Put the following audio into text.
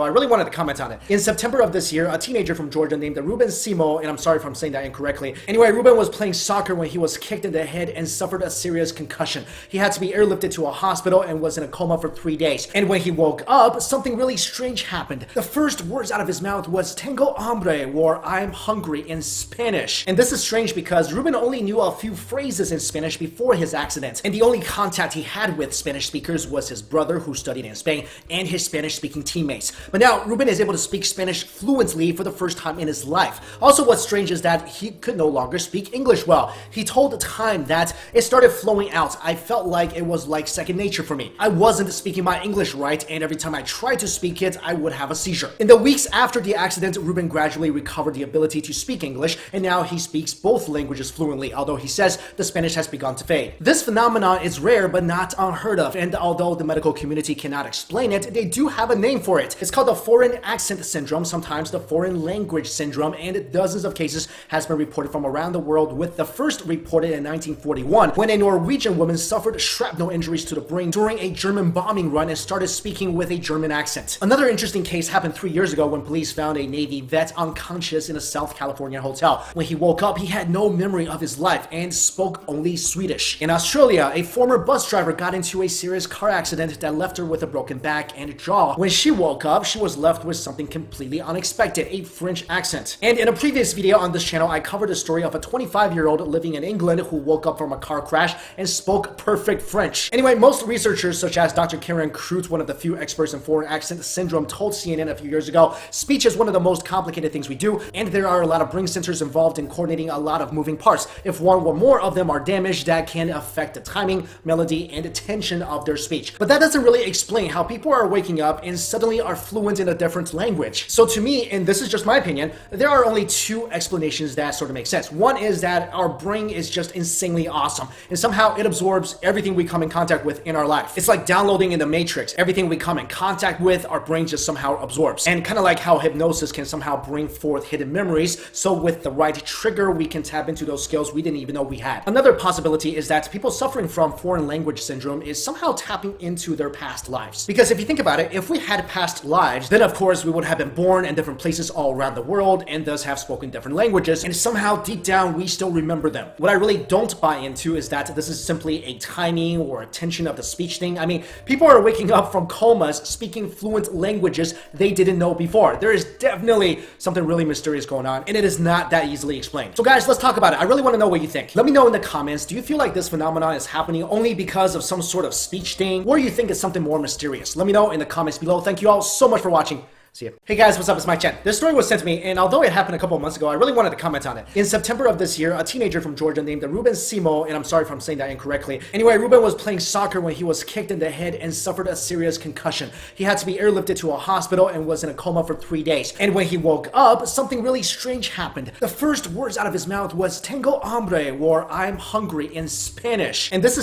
I really wanted to comment on it. In September of this year, a teenager from Georgia named Ruben Simo, and I'm sorry if I'm saying that incorrectly. Anyway, Ruben was playing soccer when he was kicked in the head and suffered a serious concussion. He had to be airlifted to a hospital and was in a coma for 3 days. And when he woke up, something really strange happened. The first words out of his mouth was "Tengo hambre," or "I'm hungry" in Spanish. And this is strange because Ruben only knew a few phrases in Spanish before his accident, and the only contact he had with Spanish speakers was his brother who studied in Spain and his Spanish-speaking teammates. But now, Ruben is able to speak Spanish fluently for the first time in his life. Also, what's strange is that he could no longer speak English well. He told Time that it started flowing out. I felt like it was like second nature for me. I wasn't speaking my English right, and every time I tried to speak it, I would have a seizure. In the weeks after the accident, Ruben gradually recovered the ability to speak English, and now he speaks both languages fluently, although he says the Spanish has begun to fade. This phenomenon is rare but not unheard of, and although the medical community cannot explain it, they do have a name for it. It's called the foreign accent syndrome, sometimes the foreign language syndrome, and dozens of cases has been reported from around the world, with the first reported in 1941 when a Norwegian woman suffered shrapnel injuries to the brain during a German bombing run and started speaking with a German accent. Another interesting case happened 3 years ago when police found a Navy vet unconscious in a South California hotel. When he woke up, he had no memory of his life and spoke only Swedish. In Australia, a former bus driver got into a serious car accident that left her with a broken back and jaw. When she woke up, she was left with something completely unexpected, a French accent. And in a previous video on this channel, I covered the story of a 25-year-old living in England who woke up from a car crash and spoke perfect French. Anyway, most researchers, such as Dr. Karen Krute, one of the few experts in foreign accent syndrome, told CNN a few years ago, speech is one of the most complicated things we do, and there are a lot of brain centers involved in coordinating a lot of moving parts. If one or more of them are damaged, that can affect the timing, melody, and tension of their speech. But that doesn't really explain how people are waking up and suddenly are fluent in a different language. So to me, and this is just my opinion, there are only two explanations that sort of make sense. One is that our brain is just insanely awesome, and somehow it absorbs everything we come in contact with in our life. It's like downloading in the Matrix. Everything we come in contact with, our brain just somehow absorbs. And kind of like how hypnosis can somehow bring forth hidden memories, so with the right trigger, we can tap into those skills we didn't even know we had. Another possibility is that people suffering from foreign language syndrome is somehow tapping into their past lives. Because if you think about it, if we had past lives, then of course we would have been born in different places all around the world and thus have spoken different languages, and somehow deep down we still remember them. What I really don't buy into is that this is simply a timing or a tension of the speech thing. I mean, people are waking up from comas speaking fluent languages they didn't know before. There is definitely something really mysterious going on, and it is not that easily explained. So guys, let's talk about it. I really want to know what you think. Let me know in the comments, do you feel like this phenomenon is happening only because of some sort of speech thing, or you think it's something more mysterious? Let me know in the comments below. Thank you all so much for watching. See ya. Hey guys, what's up? It's Mike Chen. This story was sent to me, and although it happened a couple of months ago, I really wanted to comment on it. In September of this year, a teenager from Georgia named Ruben Simo, and I'm sorry if I'm saying that incorrectly. Anyway, Ruben was playing soccer when he was kicked in the head and suffered a serious concussion. He had to be airlifted to a hospital and was in a coma for 3 days. And when he woke up, something really strange happened. The first words out of his mouth was "Tengo hambre," or "I'm hungry" in Spanish. And this is